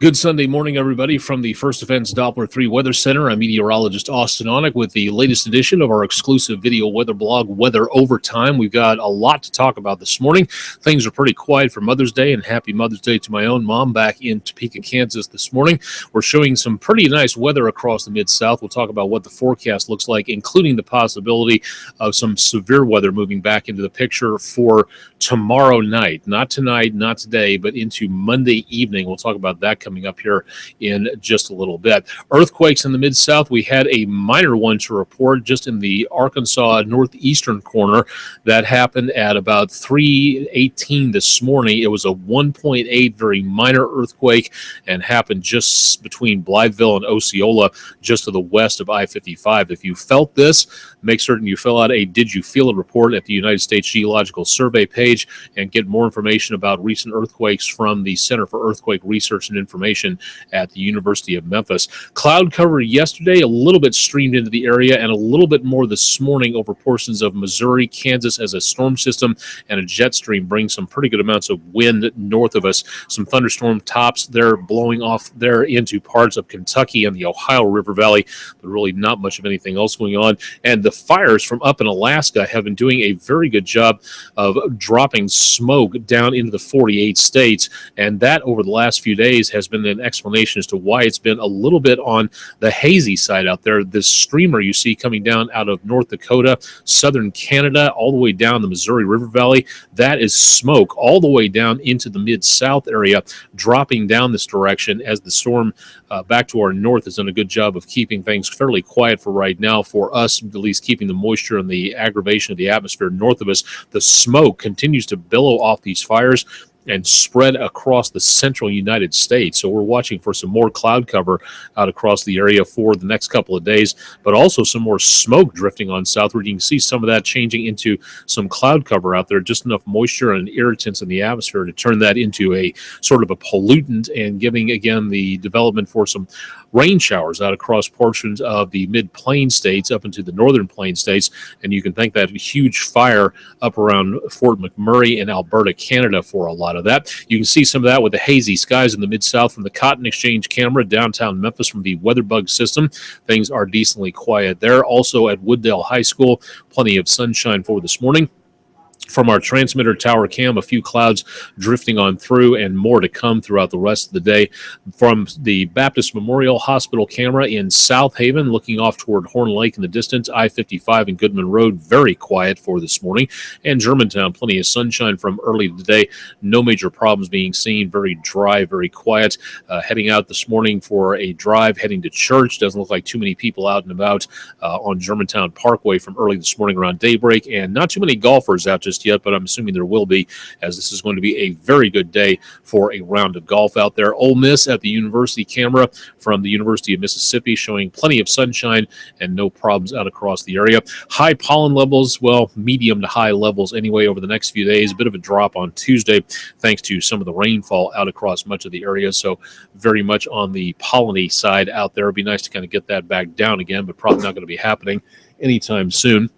Good Sunday morning, everybody, from the First Defense Doppler 3 Weather Center. I'm meteorologist Austin Onek with the latest edition of our exclusive video weather blog, Weather Overtime. We've got a lot to talk about this morning. Things are pretty quiet for Mother's Day, and happy Mother's Day to my own mom back in Topeka, Kansas this morning. We're showing some pretty nice weather across the Mid-South. We'll talk about what the forecast looks like, including the possibility of some severe weather moving back into the picture for tomorrow night. Not tonight, not today, but into Monday evening. We'll talk about that coming up here in just a little bit. Earthquakes in the Mid-South. We had a minor one to report just in the Arkansas northeastern corner that happened at about 3:18 this morning. It was a 1.8 very minor earthquake and happened just between Blytheville and Osceola, just to the west of I-55. If you felt this, make certain you fill out a Did You Feel It report at the United States Geological Survey page and get more information about recent earthquakes from the Center for Earthquake Research and Information at the University of Memphis. Cloud cover yesterday, a little bit streamed into the area, and a little bit more this morning over portions of Missouri, Kansas, as a storm system and a jet stream bring some pretty good amounts of wind north of us. Some thunderstorm tops there blowing off there into parts of Kentucky and the Ohio River Valley, but really not much of anything else going on. And the fires from up in Alaska have been doing a very good job of dropping smoke down into the 48 states, and that over the last few days has been an explanation as to why it's been a little bit on the hazy side out there. This streamer you see coming down out of North Dakota, southern Canada, all the way down the Missouri River Valley, that is smoke all the way down into the Mid-South area, dropping down this direction as the storm back to our north has done a good job of keeping things fairly quiet for right now, for us, at least keeping the moisture and the aggravation of the atmosphere north of us. The smoke continues to billow off these fires and spread across the central United States. So we're watching for some more cloud cover out across the area for the next couple of days, but also some more smoke drifting on southward. You can see some of that changing into some cloud cover out there, just enough moisture and irritants in the atmosphere to turn that into a sort of a pollutant and giving, again, the development for some rain showers out across portions of the mid-plain states up into the northern plain states. And you can thank that huge fire up around Fort McMurray in Alberta, Canada, for a lot of that. You can see some of that with the hazy skies in the Mid-South from the Cotton Exchange camera downtown Memphis from the WeatherBug system. Things are decently quiet there. Also at Wooddale High School, plenty of sunshine for this morning. From our transmitter tower cam, a few clouds drifting on through and more to come throughout the rest of the day. From the Baptist Memorial Hospital camera in South Haven, looking off toward Horn Lake in the distance, I-55 and Goodman Road, very quiet for this morning. And Germantown, plenty of sunshine from early today. No major problems being seen. Very dry, very quiet. Heading out this morning for a drive, heading to church. Doesn't look like too many people out and about on Germantown Parkway from early this morning around daybreak. And not too many golfers out just yet, but I'm assuming there will be, as this is going to be a very good day for a round of golf out there. Ole Miss at the University camera from the University of Mississippi, showing plenty of sunshine and no problems out across the area. High pollen levels, well, medium to high levels anyway over the next few days. A bit of a drop on Tuesday thanks to some of the rainfall out across much of the area, so very much on the polleny side out there. It'd be nice to kind of get that back down again, but probably not going to be happening anytime soon.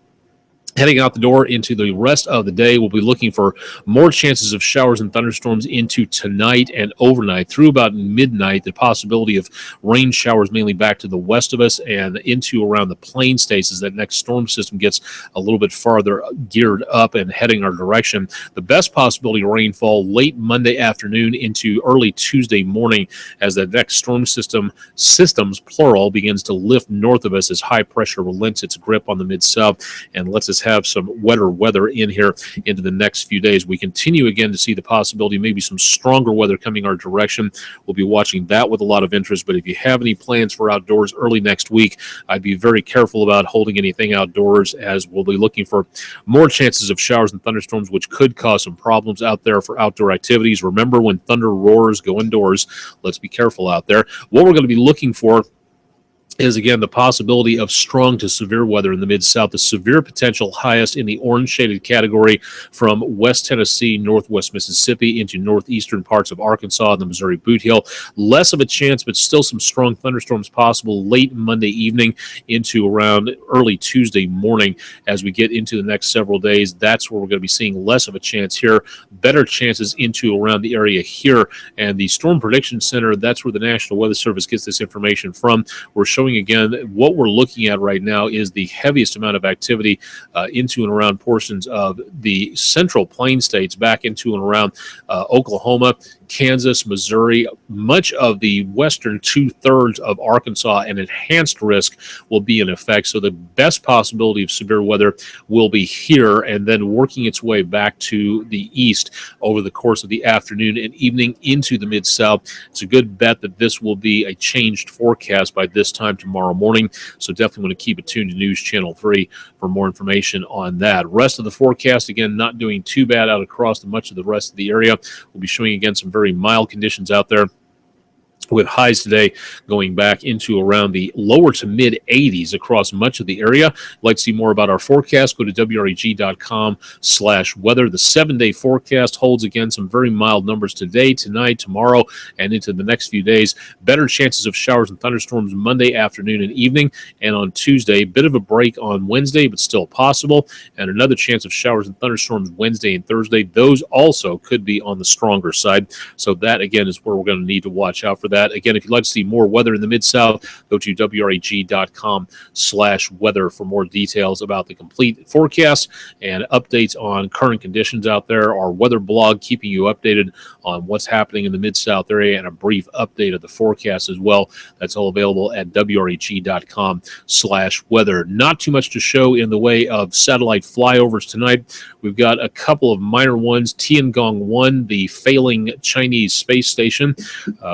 Heading out the door into the rest of the day, we'll be looking for more chances of showers and thunderstorms into tonight and overnight. Through about midnight, the possibility of rain showers mainly back to the west of us and into around the plain states as that next storm system gets a little bit farther geared up and heading our direction. The best possibility of rainfall late Monday afternoon into early Tuesday morning as that next storm systems, plural, begins to lift north of us as high pressure relents its grip on the Mid-South and lets us have some wetter weather in here into the next few days. We continue again to see the possibility of maybe some stronger weather coming our direction. We'll be watching that with a lot of interest, but if you have any plans for outdoors early next week, I'd be very careful about holding anything outdoors, as we'll be looking for more chances of showers and thunderstorms, which could cause some problems out there for outdoor activities. Remember, when thunder roars, go indoors. Let's be careful out there. What we're going to be looking for is again the possibility of strong to severe weather in the mid-south. The severe potential highest in the orange shaded category from West Tennessee, northwest Mississippi into northeastern parts of Arkansas and the Missouri Boot Heel. Less of a chance, but still some strong thunderstorms possible late Monday evening into around early Tuesday morning. As we get into the next several days, that's where we're going to be seeing less of a chance here. Better chances into around the area here. And the Storm Prediction Center, that's where the National Weather Service gets this information from. We're showing again what we're looking at right now is the heaviest amount of activity into and around portions of the central plain states, back into and around Oklahoma, Kansas, Missouri, much of the western 2/3 of Arkansas. An enhanced risk will be in effect. So the best possibility of severe weather will be here and then working its way back to the east over the course of the afternoon and evening into the mid-south. It's a good bet that this will be a changed forecast by this time tomorrow morning. So definitely want to keep it tuned to News Channel 3 for more information on that. Rest of the forecast, again, not doing too bad out across much of the rest of the area. We'll be showing again some very mild conditions out there, with highs today going back into around the lower to mid 80s across much of the area. Like to see more about our forecast, go to WREG.com/weather. The 7-day forecast holds again some very mild numbers today, tonight, tomorrow, and into the next few days. Better chances of showers and thunderstorms Monday afternoon and evening, and on Tuesday. Bit of a break on Wednesday, but still possible, and another chance of showers and thunderstorms Wednesday and Thursday. Those also could be on the stronger side. So that, again, is where we're going to need to watch out for that. Again, if you'd like to see more weather in the Mid-South, go to WREG.com/weather for more details about the complete forecast and updates on current conditions out there. Our weather blog keeping you updated on what's happening in the Mid-South area and a brief update of the forecast as well. That's all available at WREG.com/weather. Not too much to show in the way of satellite flyovers tonight. We've got a couple of minor ones. Tiangong-1, the failing Chinese space station,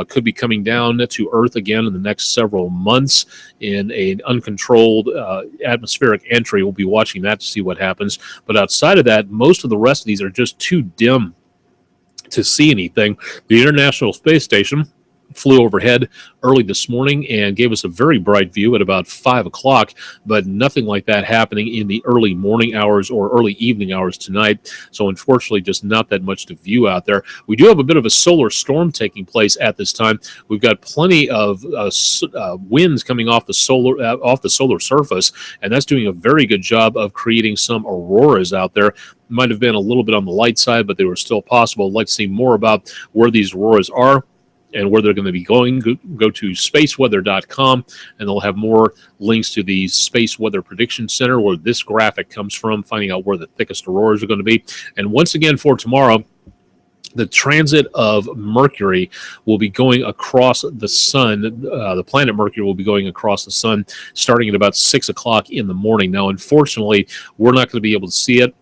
could be coming down to Earth again in the next several months in an uncontrolled atmospheric entry. We'll be watching that to see what happens. But outside of that, most of the rest of these are just too dim to see anything. The International Space Station flew overhead early this morning and gave us a very bright view at about 5 o'clock, but nothing like that happening in the early morning hours or early evening hours tonight. So unfortunately, just not that much to view out there. We do have a bit of a solar storm taking place at this time. We've got plenty of winds coming off the solar surface, and that's doing a very good job of creating some auroras out there. Might have been a little bit on the light side, but they were still possible. I'd like to see more about where these auroras are and where they're going to be going. Go to spaceweather.com, and they'll have more links to the Space Weather Prediction Center, where this graphic comes from, finding out where the thickest auroras are going to be. And once again, for tomorrow, the transit of Mercury will be going across the sun. The planet Mercury will be going across the sun starting at about 6 o'clock in the morning. Now, unfortunately, we're not going to be able to see it.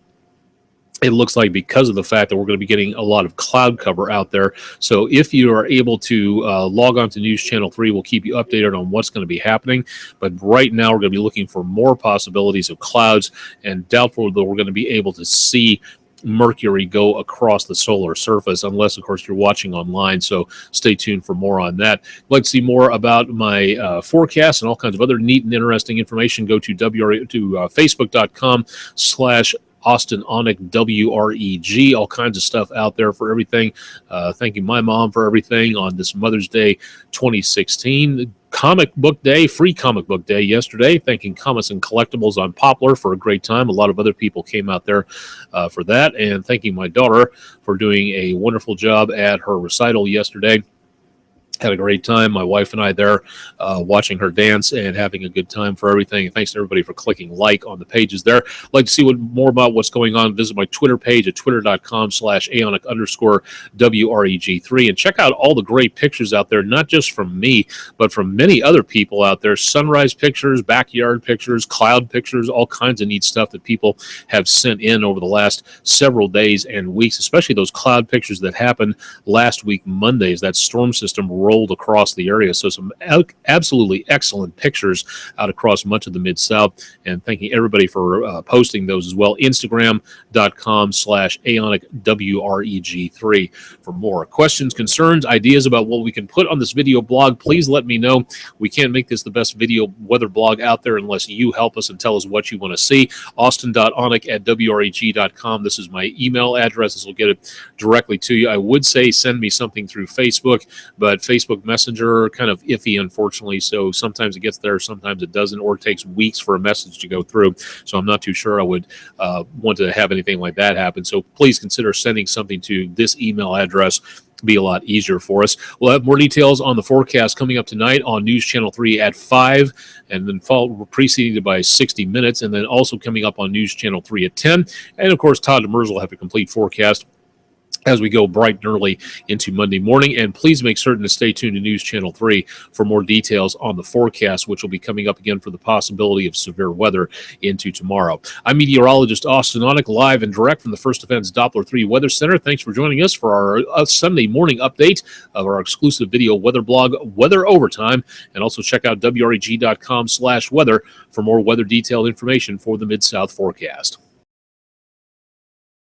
It looks like because of the fact that we're going to be getting a lot of cloud cover out there. So if you are able to log on to News Channel 3, we'll keep you updated on what's going to be happening. But right now, we're going to be looking for more possibilities of clouds, and doubtful that we're going to be able to see Mercury go across the solar surface, unless, of course, you're watching online. So stay tuned for more on that. If you'd like to see more about my forecast and all kinds of other neat and interesting information, go to facebook.com/Austin Onick WREG. All kinds of stuff out there for everything. Thanking my mom for everything on this Mother's Day 2016. Comic Book Day, free Comic Book Day yesterday. Thanking Comics and Collectibles on Poplar for a great time. A lot of other people came out there for that. And thanking my daughter for doing a wonderful job at her recital yesterday. Had a great time. My wife and I there watching her dance and having a good time for everything. And thanks to everybody for clicking like on the pages there. I'd like to see more about what's going on. Visit my Twitter page at twitter.com/aonic_WREG3 and check out all the great pictures out there, not just from me, but from many other people out there. Sunrise pictures, backyard pictures, cloud pictures, all kinds of neat stuff that people have sent in over the last several days and weeks, especially those cloud pictures that happened last week, Monday, as that storm system rolled rolled across the area. So some absolutely excellent pictures out across much of the Mid-South, and thanking everybody for posting those as well. Instagram.com/AonicWREG3 for more questions, concerns, ideas about what we can put on this video blog. Please let me know. We can't make this the best video weather blog out there unless you help us and tell us what you want to see. Austin.onic@WREG.com. This is my email address. This will get it directly to you. I would say send me something through Facebook, but Facebook Messenger kind of iffy, unfortunately. So sometimes it gets there, sometimes it doesn't, or it takes weeks for a message to go through. So I'm not too sure I would want to have anything like that happen. So please consider sending something to this email address. Be a lot easier for us. We'll have more details on the forecast coming up tonight on News Channel 3 at 5, and then preceded by 60 Minutes, and then also coming up on News Channel 3 at 10. And, of course, Todd Demers will have a complete forecast as we go bright and early into Monday morning. And please make certain to stay tuned to News Channel 3 for more details on the forecast, which will be coming up again for the possibility of severe weather into tomorrow. I'm meteorologist Austin Onic, live and direct from the First Defense Doppler 3 Weather Center. Thanks for joining us for our Sunday morning update of our exclusive video weather blog, Weather Overtime. And also check out WREG.com/weather for more weather detailed information for the Mid-South forecast.